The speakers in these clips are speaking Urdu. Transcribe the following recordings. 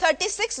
36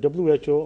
WHO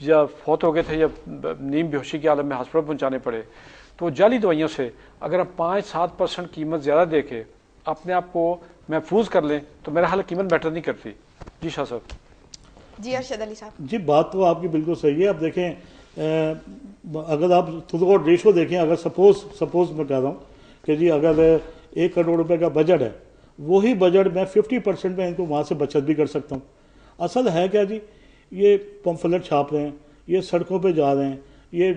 یا فوت ہو گئے تھے یا نیم بے ہوشی کے عالم میں ہاسپٹل پہنچانے پڑے. تو جعلی دوائیوں سے اگر ہم 5-7% قیمت زیادہ دے کے اپنے آپ کو محفوظ کر لیں تو میرا حال قیمت میٹر نہیں کرتی. جی شاہ صاحب. جی ارشد علی صاحب. جی بات تو آپ کی بالکل صحیح ہے. اب دیکھیں اگر آپ تھوڑا ریشو دیکھیں, اگر سپوز میں کہہ رہا ہوں کہ جی اگر 1 کروڑ روپے کا بجٹ ہے, وہی بجٹ میں 50% میں ان کو وہاں سے بچت بھی کر سکتا ہوں. اصل ہے کیا جی, یہ پمفلٹ چھاپ رہے ہیں, یہ سڑکوں پہ جا رہے ہیں, یہ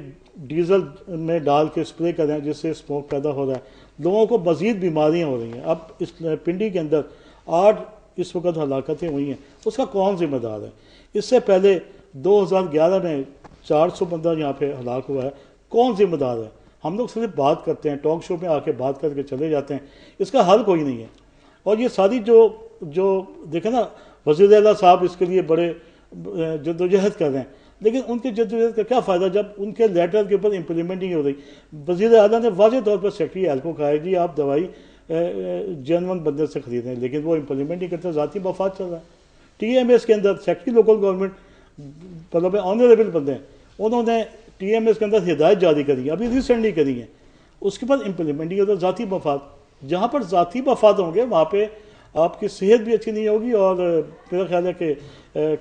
ڈیزل میں ڈال کے اسپرے کر رہے ہیں جس سے اسموک پیدا ہو رہا ہے, لوگوں کو مزید بیماریاں ہو رہی ہیں. اب اس پنڈی کے اندر 8 اس وقت ہلاکتیں ہوئی ہیں, اس کا کون ذمہ دار ہے؟ اس سے پہلے 2011 میں 400 بندہ یہاں پہ ہلاک ہوا ہے, کون ذمہ دار ہے؟ ہم لوگ صرف بات کرتے ہیں, ٹاک شو میں آ کے بات کر کے چلے جاتے ہیں, اس کا حل کوئی نہیں ہے. اور یہ ساری جو دیکھیں نا, وزیر اعلیٰ صاحب اس کے لیے بڑے جدوجہد کر رہے ہیں, لیکن ان کی جدوجہد کا کیا فائدہ جب ان کے لیٹر کے اوپر امپلیمنٹ نہیں ہو رہی. وزیر اعلیٰ نے واضح طور پر سیکٹری ایل کو کہا ہے جی آپ دوائی جینون بندے سے خرید رہے ہیں, لیکن وہ امپلیمنٹ نہیں کرتے, ذاتی مفاد چل رہا ہے. ٹی ایم ایس کے اندر سیکٹری لوکل گورنمنٹ مطلب آنریبل بندے ہیں, انہوں نے ٹی ایم ایس کے اندر ہدایت جاری کری ہے, ابھی ریسنٹلی کری ہے, اس کے بعد امپلیمنٹ نہیں ہوتا. ذاتی مفاد, جہاں پر ذاتی مفاد ہوں گے وہاں پہ آپ کی صحت بھی اچھی نہیں ہوگی, اور میرا خیال ہے کہ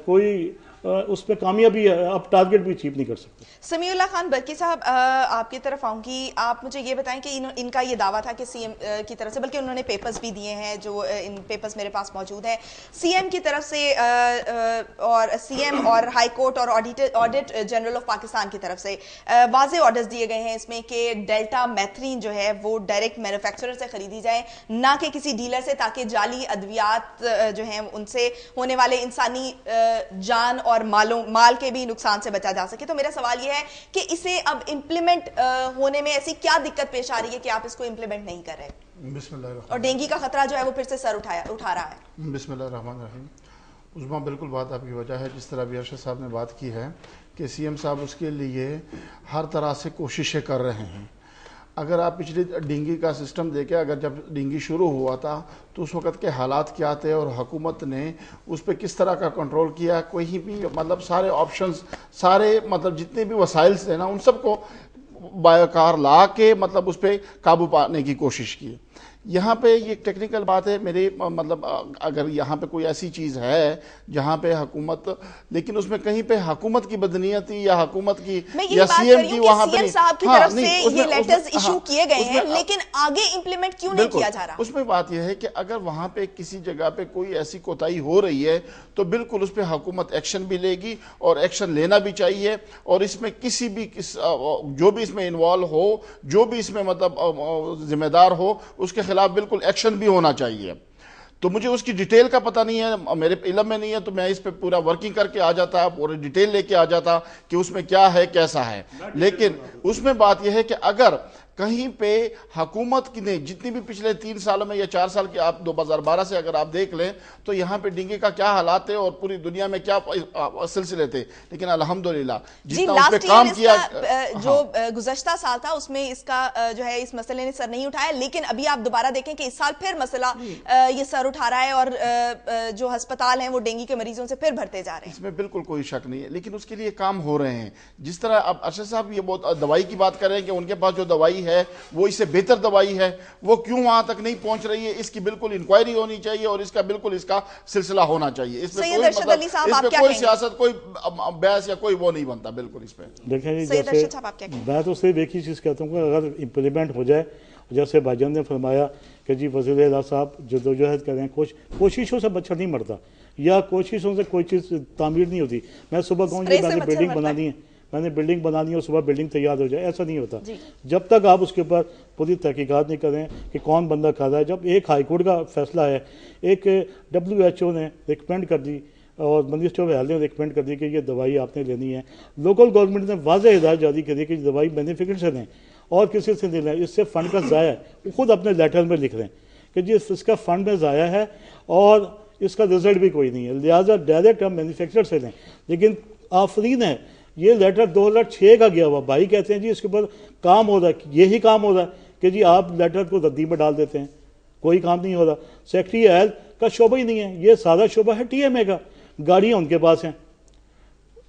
کوئی اس میں کامیابی آپ ٹارگٹ بھی اچیو نہیں کر سکتے. سمیع اللہ خان برقی صاحب, آپ کی طرف آؤں گی. آپ مجھے یہ بتائیں کہ ان کا یہ دعویٰ تھا کہ سی ایم کی طرف سے, بلکہ انہوں نے پیپرز بھی دیے ہیں جو ان پیپرز میرے پاس موجود ہیں, سی ایم کی طرف سے اور سی ایم اور ہائی کورٹ اور آڈٹ جنرل آف پاکستان کی طرف سے واضح آرڈرز دیے گئے ہیں اس میں کہ ڈیلٹا میتھرین جو ہے وہ ڈائریکٹ مینوفیکچرر سے خریدی جائے, نہ کہ کسی ڈیلر سے, تاکہ جعلی ادویات جو ہیں ان سے ہونے والے انسانی جان اور مال کے بھی نقصان سے بچا جا سکے. تو میرا سوال یہ ہے کہ اسے اب امپلیمنٹ ہونے میں ایسی کیا دقت پیش آ رہی ہے کہ آپ اس کو امپلیمنٹ نہیں کر رہے؟ بسم اللہ الرحمن, اور ڈینگی کا خطرہ جو ہے وہ پھر سے سر اٹھا رہا ہے. بسم اللہ الرحمن الرحیم. عظمیٰ بالکل بات آپ کی وجہ ہے, جس طرح ارشد صاحب نے بات کی ہے کہ سی ایم صاحب اس کے لیے ہر طرح سے کوششیں کر رہے ہیں. اگر آپ پچھلی ڈینگی کا سسٹم دیکھیں, اگر جب ڈینگی شروع ہوا تھا تو اس وقت کے حالات کیا تھے اور حکومت نے اس پہ کس طرح کا کنٹرول کیا, کوئی بھی مطلب سارے آپشنز, سارے مطلب جتنے بھی وسائل تھے نا, ان سب کو باکار لا کے مطلب اس پہ قابو پانے کی کوشش کی. یہاں پہ یہ ٹیکنیکل بات ہے میری, مطلب اگر یہاں پہ کوئی ایسی چیز ہے جہاں پہ حکومت, لیکن اس میں کہیں پہ حکومت کی بدنیتی یا حکومت کی یا سی ایم کی وہاں پہ صاحب کی طرف سے یہ لیٹرز ایشو کیے گئے ہیں, لیکن آگے امپلیمنٹ کیوں نہیں کیا جا رہا؟ اس میں بات یہ ہے کہ اگر وہاں پہ کسی جگہ پہ کوئی ایسی کوتاہی ہو رہی ہے تو بالکل اس پہ حکومت ایکشن بھی لے گی, اور ایکشن لینا بھی چاہیے. اور اس میں کسی بھی جو بھی اس میں انوالو ہو, جو بھی اس میں مطلب ذمہ دار ہو, اس کے خلاف بالکل ایکشن بھی ہونا چاہیے. تو مجھے اس کی ڈیٹیل کا پتہ نہیں ہے, میرے علم میں نہیں ہے, تو میں اس پہ پورا ورکنگ کر کے آ جاتا, پورے ڈیٹیل لے کے آ جاتا کہ اس میں کیا ہے کیسا ہے. لیکن اس میں بات یہ ہے کہ اگر کہیں پہ حکومت کی نے جتنی بھی پچھلے 3 سالوں میں یا 4 سال کے آپ 2012 سے اگر آپ دیکھ لیں تو یہاں پہ ڈینگی کا کیا حالات تھے اور پوری دنیا میں کیا سلسلے تھے, لیکن الحمدللہ جتنا اس پہ کام کیا, جو گزشتہ سال تھا اس میں اس کا جو ہے اس مسئلے نے سر نہیں اٹھایا, لیکن ابھی آپ دوبارہ دیکھیں کہ اس سال پھر مسئلہ یہ سر اٹھا رہا ہے, اور جو ہسپتال ہیں وہ ڈینگی کے مریضوں سے پھر بھرتے جا رہے ہیں. اس میں بالکل کوئی شک نہیں ہے, لیکن اس کے لیے کام ہو رہے ہیں. جس طرح اب ارشد صاحب یہ بہت دوائی کی بات کر رہے ہیں کہ ان کے پاس جو دوائی ہے وہ اس سے بہتر دوائی ہے, وہ کیوں وہاں تک نہیں پہنچ رہی ہے, اس کی بالکل انکوائری ہونی چاہیے اور اس کا بالکل اس کا سلسلہ ہونا چاہیے. اس میں کوئی سیاست, کوئی بحث یا کوئی وہ نہیں بنتا بالکل اس پہ. دیکھیں جی, جیسے میں تو صرف ایک ہی چیز کہتا ہوں کہ اگر امپلیمنٹ ہو جائے, جیسے بھائی جان نے فرمایا کہ جی وزیر اعلیٰ صاحب جدوجہد کریں, کوششوں سے بچہ نہیں مرتا یا کوششوں سے کوئی چیز تعمیر نہیں ہوتی. میں صبح کہوں گی میں نے بلڈنگ بنانی ہے, میں نے بلڈنگ بنانی ہے اور صبح بلڈنگ تیار ہو جائے, ایسا نہیں ہوتا جب تک آپ اس کے اوپر پوری تحقیقات نہیں کریں کہ کون بندہ کھا رہا ہے. جب ایک ہائی کورٹ کا فیصلہ ہے, ایک WHO نے ریکمینڈ کر دی اور منسٹر آف ہیلتھ نے ریکمینڈ کر دی کہ یہ دوائی آپ نے لینی ہے, لوکل گورنمنٹ نے واضح ہدایت جاری کر دی کہ دوائی بینیفیکٹ سے لیں اور کسی سے نہیں لیں, اس سے فنڈ کا ضائع ہے. وہ خود اپنے لیٹر میں لکھ رہے ہیں کہ جی اس کا فنڈ میں ضائع ہے اور اس کا رزلٹ بھی کوئی نہیں ہے, لہٰذا ڈائریکٹ ہم مینوفیکچر سے لیں. لیکن آفرین ہے, یہ لیٹر 2006 کا گیا ہوا, بھائی کہتے ہیں جی اس کے اوپر کام ہو رہا ہے, یہی کام ہو رہا ہے کہ جی آپ لیٹر کو ردی میں ڈال دیتے ہیں, کوئی کام نہیں ہو رہا. سیکٹری ہیلتھ کا شعبہ ہی نہیں ہے, یہ سارا شعبہ ہے ٹی ایم اے کا, گاڑیاں ان کے پاس ہیں,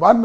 1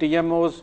TMOs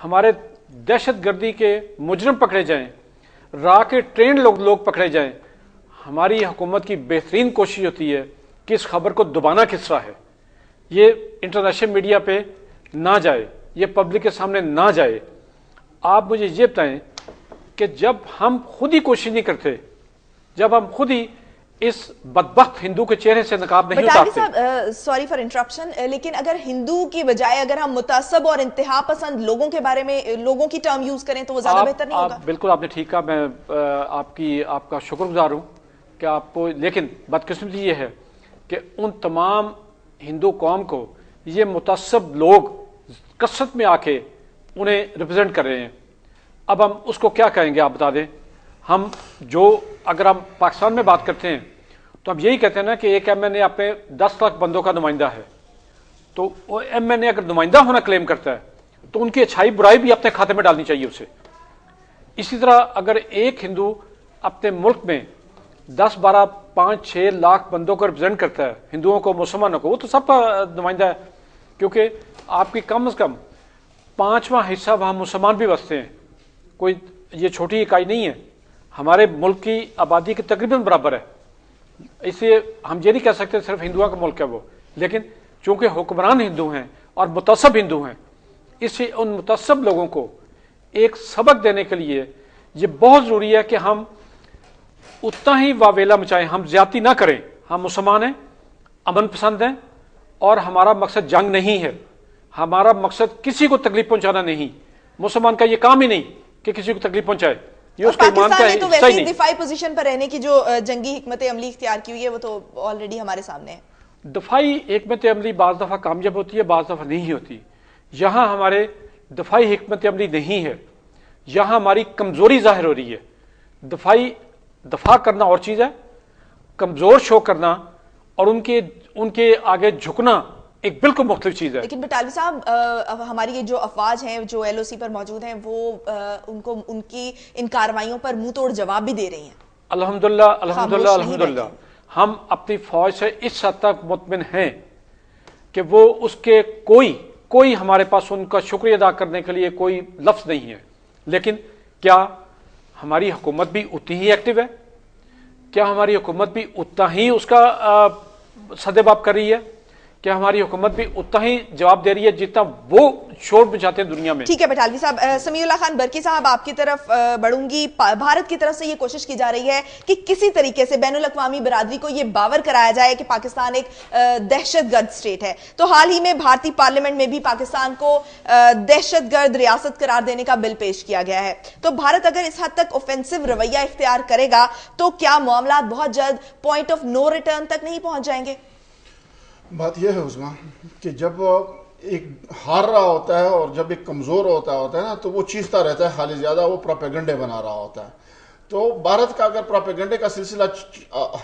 ہمارے دہشت گردی کے مجرم پکڑے جائیں، راہ کے ٹرین لوگ پکڑے جائیں، ہماری حکومت کی بہترین کوشش ہوتی ہے کہ اس خبر کو دبانا کس طرح ہے، یہ انٹرنیشنل میڈیا پہ نہ جائے، یہ پبلک کے سامنے نہ جائے۔ آپ مجھے یہ بتائیں کہ جب ہم خود ہی کوشش نہیں کرتے، جب ہم خود ہی اس بدبخت ہندو کے چہرے سے نقاب نہیں بٹالوی اتارتے۔ صاحب سوری فار انٹرپشن، لیکن اگر ہندو کی بجائے اگر ہم متعصب اور انتہا پسند لوگوں کے بارے میں لوگوں کی ٹرم یوز کریں تو وہ زیادہ بہتر نہیں ہوگا؟ بالکل آپ نے ٹھیک کہا، میں آپ کا شکر گزار ہوں کہ آپ کو، لیکن بدقسمتی یہ ہے کہ ان تمام ہندو قوم کو یہ متعصب لوگ کثرت میں آ کے انہیں ریپرزینٹ کر رہے ہیں۔ اب ہم اس کو کیا کہیں گے آپ بتا دیں؟ ہم اگر ہم پاکستان میں بات کرتے ہیں تو ہم یہی کہتے ہیں نا کہ ایک ایم این اے اپنے 10 لاکھ بندوں کا نمائندہ ہے، تو وہ ایم این اے اگر نمائندہ ہونا کلیم کرتا ہے تو ان کی اچھائی برائی بھی اپنے کھاتے میں ڈالنی چاہیے اسے۔ اسی طرح اگر ایک ہندو اپنے ملک میں 10 12 5 6 لاکھ بندوں کو ریپرزینٹ کرتا ہے، ہندوؤں کو مسلمانوں کو، وہ تو سب کا نمائندہ ہے، کیونکہ آپ کی کم از کم 5واں حصہ وہاں مسلمان بھی بستے ہیں، کوئی یہ چھوٹی اکائی نہیں ہے، ہمارے ملک کی آبادی کے تقریباً برابر ہے۔ اس لیے ہم یہ نہیں کہہ سکتے صرف ہندوؤں کا ملک ہے وہ، لیکن چونکہ حکمران ہندو ہیں اور متعصب ہندو ہیں، اس سے ان متعصب لوگوں کو ایک سبق دینے کے لیے یہ بہت ضروری ہے کہ ہم اتنا ہی واویلا مچائیں، ہم زیادتی نہ کریں۔ ہم مسلمان ہیں، امن پسند ہیں، اور ہمارا مقصد جنگ نہیں ہے، ہمارا مقصد کسی کو تکلیف پہنچانا نہیں، مسلمان کا یہ کام ہی نہیں کہ کسی کو تکلیف پہنچائے، یہ اس کے ایمان کا پاکستان نے تو حصہ ویسے ہی ہی نہیں۔ دفاعی پوزیشن پر رہنے کی جو جنگی حکمت عملی اختیار کی ہوئی ہے وہ تو آلریڈی ہمارے سامنے ہے۔ دفاعی حکمت عملی بعض دفعہ کامیاب ہوتی ہے، بعض دفعہ نہیں ہوتی۔ یہاں ہمارے دفاعی حکمت عملی نہیں ہے، یہاں ہماری کمزوری ظاہر ہو رہی ہے۔ دفاع کرنا اور چیز ہے، کمزور شو کرنا اور ان کے آگے جھکنا ایک بالکل مختلف چیز ہے۔ لیکن بٹالوی صاحب ہماری یہ جو افواج ہیں جو ایل او سی پر موجود ہیں وہ ان کی ان کارروائیوں پر منہ توڑ جواب بھی دے رہی ہیں۔ الحمدللہ ہم اپنی فوج سے اس حد تک مطمئن ہیں کہ وہ اس کے کوئی ہمارے پاس ان کا شکریہ ادا کرنے کے لیے کوئی لفظ نہیں ہے۔ لیکن کیا ہماری حکومت بھی اتنی ہی ایکٹیو ہے؟ کیا ہماری حکومت بھی اتنا ہی اس کا سدباب کر رہی ہے؟ کہ ہماری حکومت بھی اتنا ہی جواب دے رہی ہے جتنا وہ شور مچاتے ہیں دنیا میں؟ ٹھیک ہے بٹالوی صاحب، سمیع اللہ خان برقی صاحب آپ کی طرف بڑھوں گی۔ بھارت کی طرف سے یہ کوشش کی جا رہی ہے کہ کسی طریقے سے بین الاقوامی برادری کو یہ باور کرایا جائے کہ پاکستان ایک دہشت گرد اسٹیٹ ہے۔ تو حال ہی میں بھارتی پارلیمنٹ میں بھی پاکستان کو دہشت گرد ریاست قرار دینے کا بل پیش کیا گیا ہے۔ تو بھارت اگر اس حد تک اوفینسو رویہ اختیار کرے گا تو کیا معاملات بہت جلد پوائنٹ آف نو ریٹرن تک نہیں پہنچ جائیں گے؟ بات یہ ہے عظمیٰ کہ جب ایک ہار رہا ہوتا ہے اور جب ایک کمزور ہوتا ہے نا تو وہ چیختا رہتا ہے، خالی زیادہ وہ پروپیگنڈے بنا رہا ہوتا ہے۔ تو بھارت کا اگر پروپیگنڈے کا سلسلہ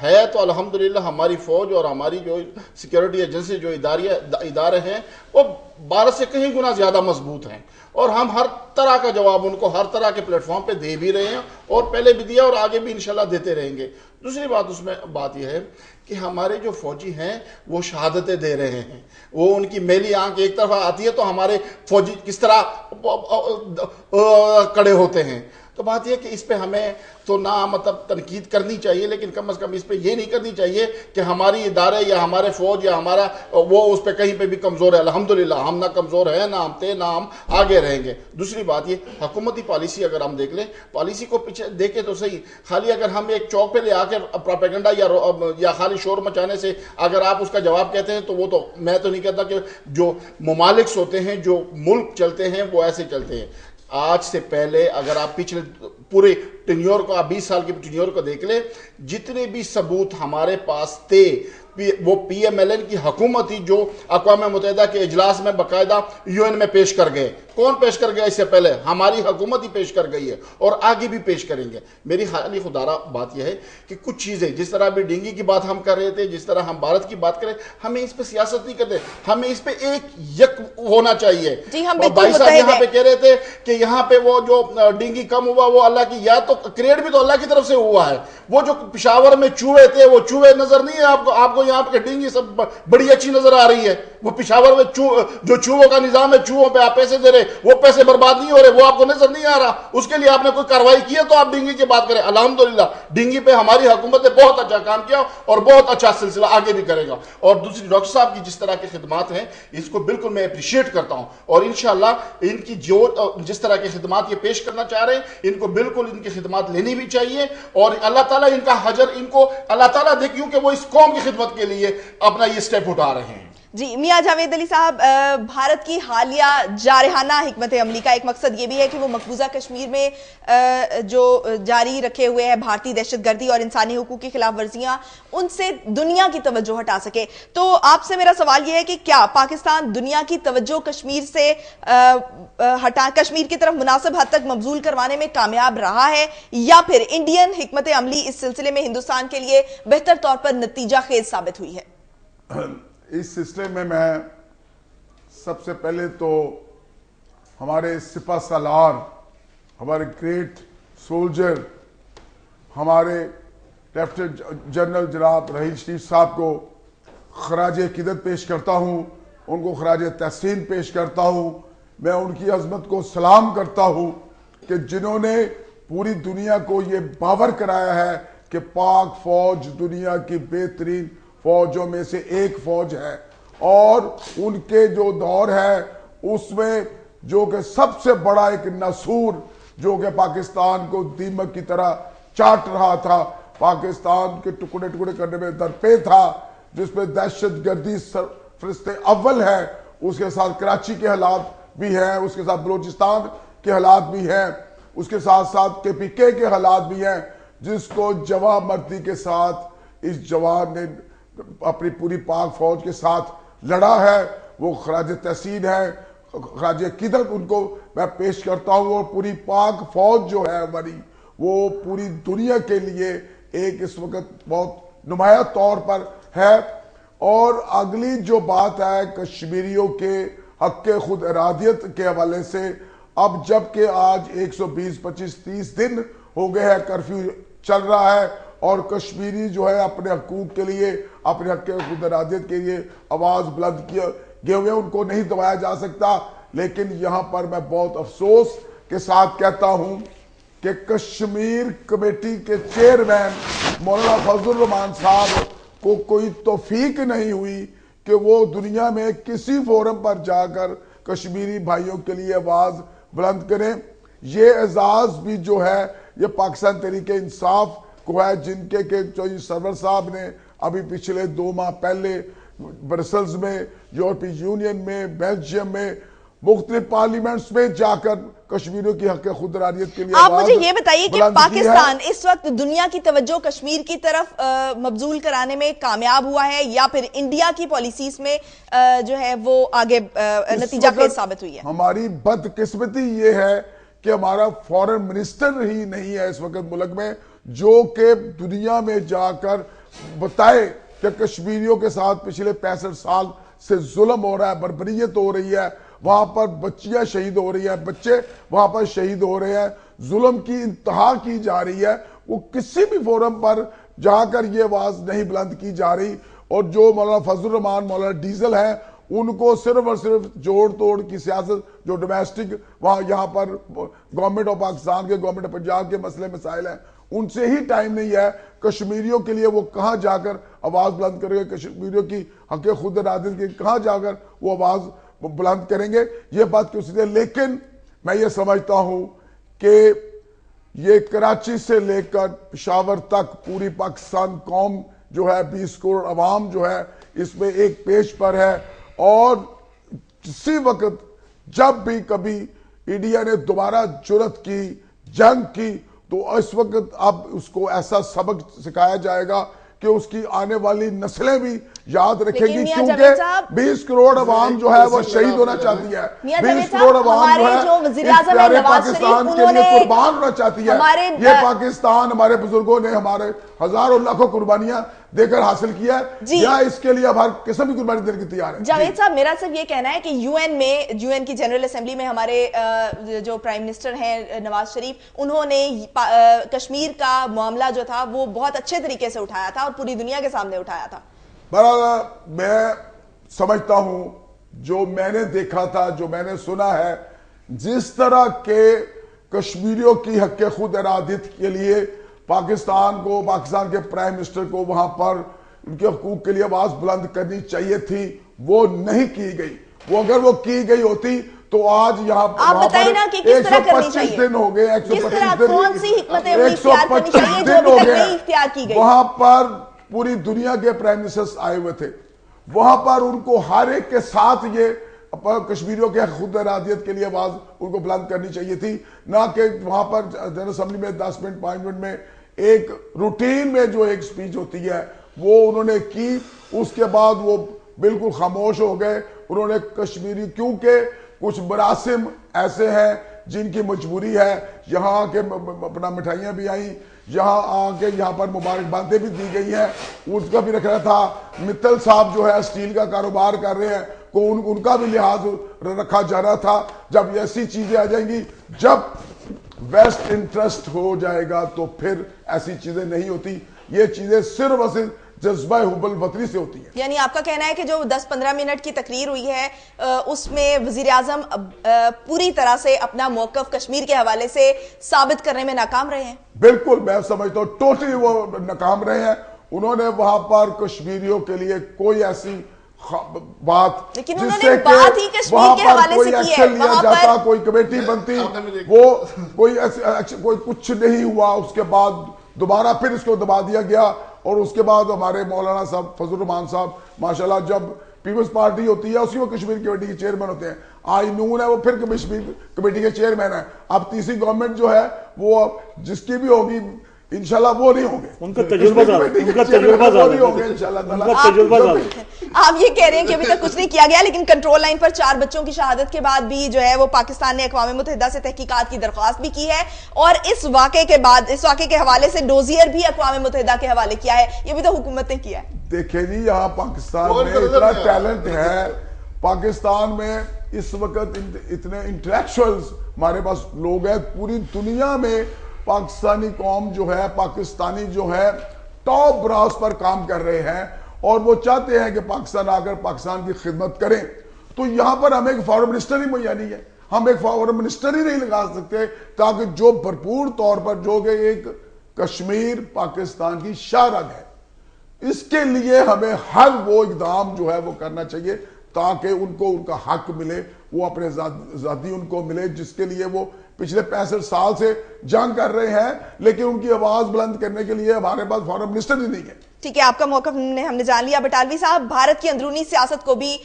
ہے تو الحمدللہ ہماری فوج اور ہماری جو سیکیورٹی ایجنسی جو ادارے ہیں وہ بھارت سے کہیں گنا زیادہ مضبوط ہیں، اور ہم ہر طرح کا جواب ان کو ہر طرح کے پلیٹ فارم پہ دے بھی رہے ہیں، اور پہلے بھی دیا اور آگے بھی انشاءاللہ دیتے رہیں گے۔ دوسری بات اس میں بات یہ ہے کہ ہمارے جو فوجی ہیں وہ شہادتیں دے رہے ہیں، وہ ان کی میلی آنکھ ایک طرف آتی ہے تو ہمارے فوجی کس طرح کڑے ہوتے ہیں۔ تو بات یہ کہ اس پہ ہمیں تو نہ مطلب تنقید کرنی چاہیے، لیکن کم از کم اس پہ یہ نہیں کرنی چاہیے کہ ہماری ادارے یا ہمارے فوج یا ہمارا وہ اس پہ کہیں پہ بھی کمزور ہے۔ الحمدللہ ہم نہ کمزور ہیں، نہ ہم تھے، نہ ہم آگے رہیں گے۔ دوسری بات یہ حکومتی پالیسی اگر ہم دیکھ لیں، پالیسی کو پیچھے دیکھیں تو صحیح، خالی اگر ہم ایک چوک پہ لے آ کے پروپیگنڈا یا خالی شور مچانے سے اگر آپ اس کا جواب کہتے ہیں تو وہ تو میں تو نہیں کہتا کہ جو ممالک ہوتے ہیں، جو ملک چلتے ہیں وہ ایسے چلتے ہیں۔ آج سے پہلے اگر آپ پچھلے پورے ٹینیور کو، آپ 20 سال کی ٹینیور کو دیکھ لیں، جتنے بھی ثبوت ہمارے پاس تھے وہ پی ایم ایل این کی حکومت ہی جو اقوام متحدہ کے اجلاس میں باقاعدہ یو این میں پیش کر گئے۔ کون پیش کر گیا اس سے پہلے؟ ہماری حکومت ہی پیش کر گئی ہے اور آگے بھی پیش کریں گے۔ میری خالی خدارہ بات یہ ہے کہ کچھ چیزیں جس طرح بھی ڈینگی کی بات ہم کر رہے تھے، جس طرح ہم بھارت کی بات کریں، ہمیں اس پہ سیاست نہیں کرتے، ہمیں اس پہ ایک یک ہونا چاہیے۔ جی ہم بھائی صاحب یہاں پہ کہہ رہے تھے کہ یہاں پہ وہ جو ڈینگی کم ہوا وہ اللہ کی، یا تو کریٹ بھی تو اللہ کی طرف سے ہوا ہے، وہ جو پشاور میں چوہے تھے وہ چوہے نظر نہیں ہے آپ کو یہاں پہ ڈینگی سب بڑی اچھی نظر آ رہی ہے. وہ پشاور میں جو چوہوں کا نظام ہے, چوہوں پہ آپ پیسے دے رہے, وہ پیسے برباد نہیں ہو رہے, وہ آپ کو نظر نہیں آ رہا. اس کے لیے آپ نے کوئی کاروائی کی ہے تو آپ ڈینگی کی بات کریں. الحمدللہ ڈینگی پہ ہماری حکومت نے بہت اچھا کام کیا اور بہت اچھا سلسلہ آگے بھی کرے گا. اور دوسری ڈاکٹر صاحب کی جس طرح کی خدمات ہیں اس کو بالکل میں اپریشیٹ کرتا ہوں, اور انشاءاللہ ان کی جس طرح کی خدمات یہ پیش کرنا چاہ رہے ہیں ان کو بالکل ان کی خدمات لینی بھی چاہیے, اور اللہ تعالیٰ ان کا حجر ان کو اللہ تعالیٰ دے, کیونکہ وہ اس قوم کی خدمت کے لیے اپنا یہ سٹیپ اٹھا رہے ہیں. جی میاں جاوید علی صاحب, بھارت کی حالیہ جارحانہ حکمت عملی کا ایک مقصد یہ بھی ہے کہ وہ مقبوضہ کشمیر میں جو جاری رکھے ہوئے ہیں بھارتی دہشت گردی اور انسانی حقوق کی خلاف ورزیاں, ان سے دنیا کی توجہ ہٹا سکے. تو آپ سے میرا سوال یہ ہے کہ کیا پاکستان دنیا کی توجہ کشمیر سے کشمیر کی طرف مناسب حد تک مبذول کروانے میں کامیاب رہا ہے, یا پھر انڈین حکمت عملی اس سلسلے میں ہندوستان کے لیے بہتر طور پر نتیجہ خیز ثابت ہوئی ہے؟ اس سلسلے میں سب سے پہلے تو ہمارے سپہ سالار, ہمارے گریٹ سولجر, ہمارے لیفٹیننٹ جنرل جناب رحیل شریف صاحب کو خراج عقیدت پیش کرتا ہوں, ان کو خراج تحسین پیش کرتا ہوں. میں ان کی عظمت کو سلام کرتا ہوں کہ جنہوں نے پوری دنیا کو یہ باور کرایا ہے کہ پاک فوج دنیا کی بہترین فوجوں میں سے ایک فوج ہے, اور ان کے جو دور ہے اس میں جو کہ سب سے بڑا ایک ناسور جو کہ پاکستان کو دیمک کی طرح چاٹ رہا تھا, پاکستان کے ٹکڑے ٹکڑے کرنے میں درپے تھا, جس پہ دہشت گردی فرست اول ہے, اس کے ساتھ کراچی کے حالات بھی ہیں, اس کے ساتھ بلوچستان کے حالات بھی ہیں, اس کے ساتھ ساتھ KPK کے حالات بھی ہیں, جس کو جواں مردی کے ساتھ اس جوان نے اپنی پوری پاک فوج کے ساتھ لڑا ہے. وہ خراج تحسین ہے, خراج عقیدت ان کو میں پیش کرتا ہوں. اور پوری پاک فوج جو ہے ہماری وہ پوری دنیا کے لیے ایک اس وقت بہت نمایاں طور پر ہے. اور اگلی جو بات ہے کشمیریوں کے حق خود ارادیت کے حوالے سے, اب جب کہ آج 120 25 30 دن ہو گئے ہیں کرفیو چل رہا ہے, اور کشمیری جو ہے اپنے حقوق کے لیے, اپنے حق خود ارادیت کے لیے آواز بلند کیے ہوئے, ان کو نہیں دبایا جا سکتا. لیکن یہاں پر میں بہت افسوس کے ساتھ کہتا ہوں کہ کشمیر کمیٹی کے چیئرمین مولانا فضل الرحمان صاحب کو کوئی توفیق نہیں ہوئی کہ وہ دنیا میں کسی فورم پر جا کر کشمیری بھائیوں کے لیے آواز بلند کریں. یہ اعزاز بھی جو ہے یہ پاکستان تحریک انصاف کو ہے, جن کے سرور صاحب نے ابھی پچھلے 2 ماہ پہلے برسلز میں, یورپی یونین میں, بیلجیم میں, مختلف پارلیمنٹس میں جا کر کشمیریوں کی حق خود ارادیت کے لیے آپ مجھے یہ بتائیے کہ پاکستان اس وقت دنیا کی توجہ کشمیر کی طرف مبذول کرانے میں کامیاب ہوا ہے, یا پھر انڈیا کی پالیسیز میں جو ہے وہ آگے نتیجہ خیز ثابت ہوئی ہے؟ ہماری بدقسمتی یہ ہے کہ ہمارا فورن منسٹر ہی نہیں ہے اس وقت ملک میں جو کہ دنیا میں جا کر بتائے کہ کشمیریوں کے ساتھ پچھلے 65 سال سے ظلم ہو رہا ہے, بربریت ہو رہی ہے, وہاں پر بچیاں شہید ہو رہی ہیں, بچے وہاں پر شہید ہو رہے ہیں, ظلم کی انتہا کی جا رہی ہے. وہ کسی بھی فورم پر جا کر یہ آواز نہیں بلند کی جا رہی. اور جو مولانا فضل الرحمان, مولانا ڈیزل ہیں, ان کو صرف اور صرف جوڑ توڑ کی سیاست جو ڈومیسٹک وہاں یہاں پر گورنمنٹ آف پاکستان کے, گورنمنٹ آف پنجاب کے مسئلے مسائل ہیں, ان سے ہی ٹائم نہیں ہے. کشمیریوں کے لیے وہ کہاں جا کر آواز بلند کریں گے, کشمیریوں کی حق خود ارادیت کی کہاں جا کر وہ آواز بلند کریں گے, یہ بات کیوں سیدھے. لیکن میں یہ سمجھتا ہوں کہ یہ کراچی سے لے کر پشاور تک پوری پاکستان قوم جو ہے 20 کروڑ عوام جو ہے اس میں ایک پیش پر ہے. اور کسی وقت جب بھی کبھی انڈیا نے دوبارہ جرأت کی, جنگ کی, تو اس وقت اب اس کو ایسا سبق سکھایا جائے گا کہ اس کی آنے والی نسلیں بھی یاد رکھے گی, کیونکہ 20 کروڑ عوام جو ہے وہ شہید ہونا چاہتی ہے, 20 کروڑ عوام جو ہے اس پیارے پاکستان کے لیے قربان ہونا چاہتی ہے. یہ پاکستان ہمارے بزرگوں نے ہمارے ہزاروں لاکھوں قربانیاں دے کر حاصل کیا ہے جی. یا اس کے لیے اب ہر قسم کی قربانی دینے کی تیار ہے. جاوید صاحب میرا صرف یہ کہنا ہے کہ یو این کی جنرل اسمبلی میں ہمارے جو پرائم منسٹر ہیں نواز شریف, انہوں نے کشمیر کا معاملہ جو تھا وہ بہت اچھے طریقے سے اٹھایا تھا اور پوری دنیا کے سامنے اٹھایا تھا. برابر میں سمجھتا ہوں جو میں نے دیکھا تھا, جو میں نے سنا ہے, جس طرح کے کشمیریوں کی حق خود ارادیت کے لیے پاکستان کے پرائم منسٹر کو وہاں پر ان کے حقوق کے لیے آواز بلند کرنی چاہیے تھی, وہ نہیں کی گئی. وہ اگر وہ کی گئی ہوتی تو آج یہاں آپ بتائیں نا کہ کس طرح کرنی چاہیے, 125 دن ہو گئے, کس طرح, کون سی حکمت عملی اختیار کرنی چاہیے جو ابھی تک نہیں اختیار کی گئی. وہاں پر پوری دنیا کے پرائم منسٹرز آئے ہوئے تھے, وہاں پر ان کو ہر ایک کے ساتھ یہ کشمیریوں کے خود ارادیت کے لیے آواز ان کو بلند کرنی چاہیے تھی, نہ کہ وہاں پر جنرل اسمبلی میں 10 منٹ 5 منٹ میں ایک روٹین میں جو ایک سپیچ ہوتی ہے وہ انہوں نے کی, اس کے بعد وہ بالکل خاموش ہو گئے. انہوں نے کشمیری, کیونکہ کچھ مراسم ایسے ہیں جن کی مجبوری ہے, یہاں کے اپنا مٹھائیاں بھی آئیں, یہاں آ کے یہاں پر مبارکبادیں بھی دی گئی ہیں, اس کا بھی رکھنا تھا. متل صاحب جو ہے اسٹیل کا کاروبار کر رہے ہیں, کو ان کا بھی لحاظ رکھا جا رہا تھا. جب ایسی چیزیں آ جائیں گی, جب ویسٹ انٹرسٹ ہو جائے گا تو پھر ایسی چیزیں نہیں ہوتی. یہ چیزیں صرف اور صرف جذبہ حب الوطنی سے ہوتی ہے. یعنی آپ کا کہنا ہے کہ جو 10-15 منٹ کی تقریر ہوئی ہے اس میں وزیر اعظم پوری طرح سے اپنا موقف کشمیر کے حوالے سے ثابت کرنے میں ناکام رہے ہیں؟ بالکل, میں سمجھتا ہوں ٹوٹلی وہ ناکام رہے ہیں. انہوں نے وہاں پر کشمیریوں کے لیے کوئی ایسی بات, لیکن انہوں نے بات ہی کشمیر کے حوالے سے کی ہے, لیا جاتا, کوئی کمیٹی بنتی, وہ کوئی کچھ نہیں ہوا. اس کے بعد دوبارہ پھر اس کو دبا دیا گیا, اور اس کے بعد ہمارے مولانا صاحب فضل الرحمان صاحب ماشاءاللہ جب پیپلز پارٹی ہوتی ہے اسی وہ کشمیر کمیٹی کے چیئرمین ہوتے ہیں. آج نون ہے وہ پھر کشمیر کمیٹی کے چیئرمین ہیں. اب تیسری گورنمنٹ جو ہے وہ جس کی بھی ہوگی انشاءاللہ وہ نہیں ہوں گے, ان کا تجربہ آپ یہ کہہ رہے ہیں کہ ابھی تک کچھ نہیں کیا گیا, لیکن کنٹرول لائن پر 4 بچوں کی شہادت کے بعد بھی جو ہے وہ پاکستان نے اقوام متحدہ سے تحقیقات کی درخواست بھی کی ہے, اور اس واقعے کے بعد, اس واقعے کے حوالے سے ڈوزیئر بھی اقوام متحدہ کے حوالے کیا ہے. یہ بھی تو حکومت نے کیا ہے. دیکھیں جی, یہاں پاکستان میں اتنا ٹیلنٹ ہے, پاکستان میں اس وقت اتنے انٹلیکچوئلز ہمارے پاس لوگ ہیں, پوری دنیا میں پاکستانی قوم جو ہے, پاکستانی جو ہے ٹاپ براس پر کام کر رہے ہیں, اور وہ چاہتے ہیں کہ پاکستان آ کر پاکستان کی خدمت کریں. تو یہاں پر ہمیں ایک فارن منسٹر ہی مہیا نہیں ہے, ہم ایک فارن منسٹر ہی نہیں لگا سکتے تاکہ جو بھرپور طور پر جو کہ ایک کشمیر پاکستان کی شاہ رگ ہے, اس کے لیے ہمیں ہر وہ اقدام جو ہے وہ کرنا چاہیے تاکہ ان کو ان کا حق ملے, وہ اپنے ذاتی ان کو ملے, جس کے لیے وہ پچھلے 65 سال سے جنگ کر رہے ہیں, لیکن ان کی آواز بلند کرنے کے لیے ہمارے پاس فارن منسٹر ہی نہیں ہے. ٹھیک ہے, آپ کا موقف ہم نے جان لیا. بٹالوی صاحب, بھارت کی اندرونی سیاست کو بھی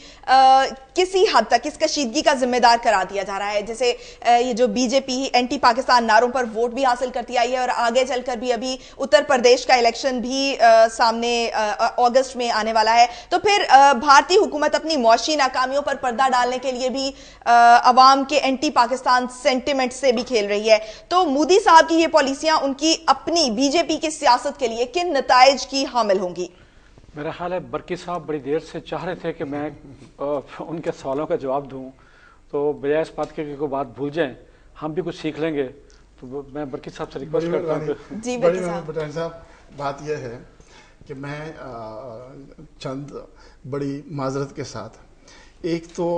کسی حد تک اس کشیدگی کا ذمہ دار قرار دیا جا رہا ہے. جیسے یہ جو بی جے پی اینٹی پاکستان نعروں پر ووٹ بھی حاصل کرتی آئی ہے, اور آگے چل کر بھی ابھی اتر پردیش کا الیکشن بھی سامنے اگست میں آنے والا ہے. تو پھر بھارتی حکومت اپنی معاشی ناکامیوں پر پردہ ڈالنے کے لیے بھی عوام کے اینٹی پاکستان سینٹیمنٹ سے بھی کھیل رہی ہے. تو مودی صاحب کی یہ پالیسیاں ان کی اپنی بی جے پی کی سیاست کے لیے کن نتائج کی حامل ہوں گی؟ میرا خیال ہے برکی صاحب بڑی دیر سے چاہ رہے تھے کہ میں ان کے سوالوں کا جواب دوں, تو بجائے اس بات کے کہ کوئی بات بھول جائیں, ہم بھی کچھ سیکھ لیں گے. تو میں برکی صاحب سے ریکویسٹ کرتا ہوں. جی برکی صاحب, بات یہ ہے کہ میں چند بڑی معذرت کے ساتھ, ایک تو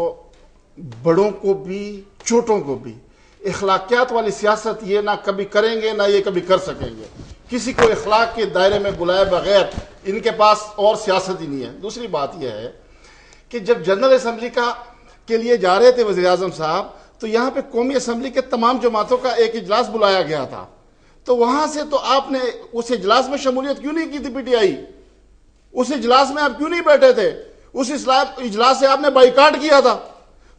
بڑوں کو بھی چھوٹوں کو بھی اخلاقیات والی سیاست یہ نہ کبھی کریں گے نہ یہ کبھی کر سکیں گے. کسی کو اخلاق کے دائرے میں بلائے بغیر ان کے پاس اور سیاست ہی نہیں ہے. دوسری بات یہ ہے کہ جب جنرل اسمبلی کے لیے جا رہے تھے وزیر اعظم صاحب, تو یہاں پہ قومی اسمبلی کے تمام جماعتوں کا ایک اجلاس بلایا گیا تھا, تو وہاں سے تو آپ نے اس اجلاس میں شمولیت کیوں نہیں کی تھی؟ پی ٹی آئی اس اجلاس میں آپ کیوں نہیں بیٹھے تھے؟ اس اجلاس سے آپ نے بائیکاٹ کیا تھا,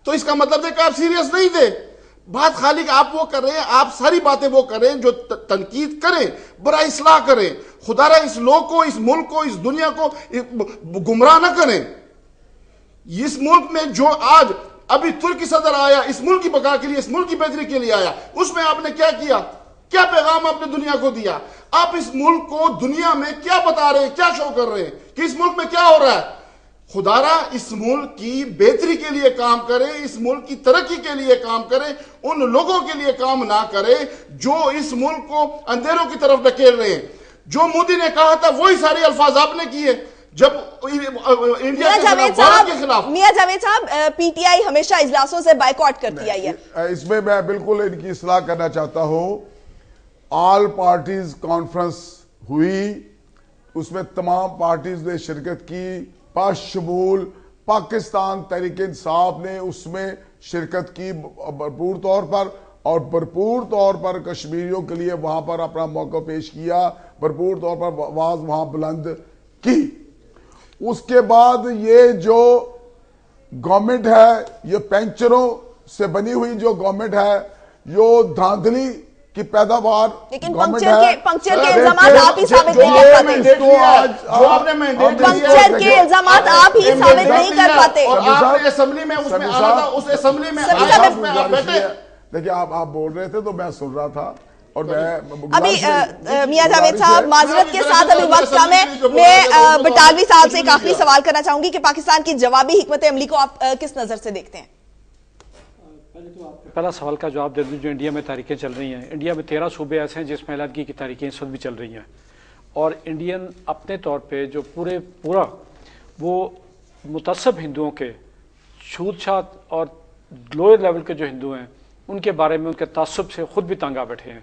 تو اس کا مطلب ہے کہ آپ سیریس نہیں تھے. بات خالی کہ آپ وہ کر رہے ہیں, آپ ساری باتیں وہ کر رہے ہیں جو تنقید کریں, برا اصلاح کریں. خدا رہا اس لوگ کو, اس ملک کو, اس دنیا کو گمراہ نہ کریں. اس ملک میں جو آج ابھی ترکی صدر آیا, اس ملک کی بقا کے لیے, اس ملک کی بہتری کے لیے آیا, اس میں آپ نے کیا کیا؟ کیا پیغام آپ نے دنیا کو دیا؟ آپ اس ملک کو دنیا میں کیا بتا رہے ہیں، کیا شو کر رہے ہیں کہ اس ملک میں کیا ہو رہا ہے؟ خدا را اس ملک کی بہتری کے لیے کام کرے، اس ملک کی ترقی کے لیے کام کرے، ان لوگوں کے لیے کام نہ کرے جو اس ملک کو اندھیروں کی طرف ڈھکیل رہے ہیں۔ جو مودی نے کہا تھا وہی سارے الفاظ آپ نے کیے جب انڈیا کے خلاف، بھارت کے خلاف۔ میاں جاوید صاحب، پی ٹی آئی ہمیشہ اجلاسوں سے بائیکاٹ کرتی آئی ہے۔ اس میں میں بالکل ان کی اصلاح کرنا چاہتا ہوں۔ آل پارٹیز کانفرنس ہوئی، اس میں تمام پارٹیز نے شرکت کی، بشمول پاکستان تحریک انصاف نے اس میں شرکت کی بھرپور طور پر، اور بھرپور طور پر کشمیریوں کے لیے وہاں پر اپنا موقع پیش کیا، بھرپور طور پر آواز وہاں بلند کی۔ اس کے بعد یہ جو گورنمنٹ ہے، یہ پینچروں سے بنی ہوئی جو گورنمنٹ ہے، جو دھاندلی کی پیداوار لیکن گورنمنٹ پنکچر کے الزامات آپ ہی ثابت نہیں کر پاتے۔ پنکچر کے الزامات آپ ہی ثابت نہیں کر پاتے۔ اور آپ نے اسمبلی میں، اس میں اس اسمبلی میں آپ بیٹھے۔ دیکھیں آپ بول رہے تھے تو میں سن رہا تھا، اور میں ابھی میاں جاوید صاحب معذرت کے ساتھ ابھی وقت کم ہے، میں بٹالوی صاحب سے ایک آخری سوال کرنا چاہوں گی کہ پاکستان کی جوابی حکمت عملی کو آپ کس نظر سے دیکھتے ہیں؟ پہلا سوال کا جواب دے دوں، جو انڈیا میں تحریکیں چل رہی ہیں، انڈیا میں 13 صوبے ایسے ہیں جس میں علیحدگی کی تحریکیں اس وقت بھی چل رہی ہیں، اور انڈین اپنے طور پہ جو پورا وہ متعصب ہندوؤں کے، چھوت چھات اور لوئر لیول کے جو ہندو ہیں ان کے بارے میں ان کے تعصب سے خود بھی تنگ آ بیٹھے ہیں،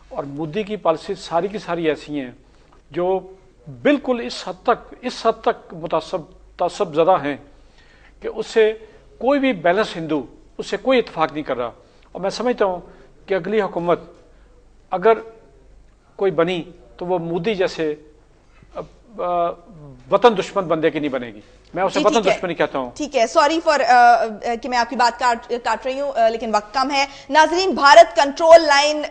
اور مودی کی پالیسی ساری کی ساری ایسی ہیں جو بالکل اس حد تک تعصب زدہ ہیں کہ اس سے کوئی بھی بیلنس ہندو اس سے کوئی اتفاق نہیں کر رہا۔ اور میں سمجھتا ہوں کہ اگلی حکومت اگر کوئی بنی تو وہ مودی جیسے وطن دشمن بندے کی نہیں بنے گی، میں اسے وطن دشمن ہی کہتا ہوں۔ ٹھیک ہے، سوری فار کہ میں آپ کی بات کاٹ رہی ہوں، لیکن وقت کم ہے۔ ناظرین، بھارت کنٹرول لائن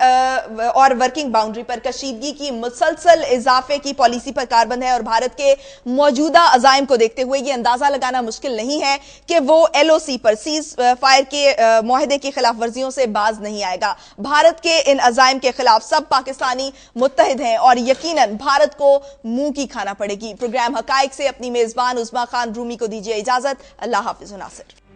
اور ورکنگ باؤنڈری پر کشیدگی کی مسلسل اضافے کی پالیسی پر کاربند ہے، اور بھارت کے موجودہ عزائم کو دیکھتے ہوئے یہ اندازہ لگانا مشکل نہیں ہے کہ وہ ایل او سی پر سیز فائر کے معاہدے کی خلاف ورزیوں سے باز نہیں آئے گا۔ بھارت کے ان عزائم کے خلاف سب پاکستانی متحد ہیں، اور یقیناً بھارت کو منہ کی کھانا پڑے گی۔ پروگرام حقائق سے اپنی میزبان عظمیٰ خان رومی کو دیجیے اجازت۔ اللہ حافظ ناصر۔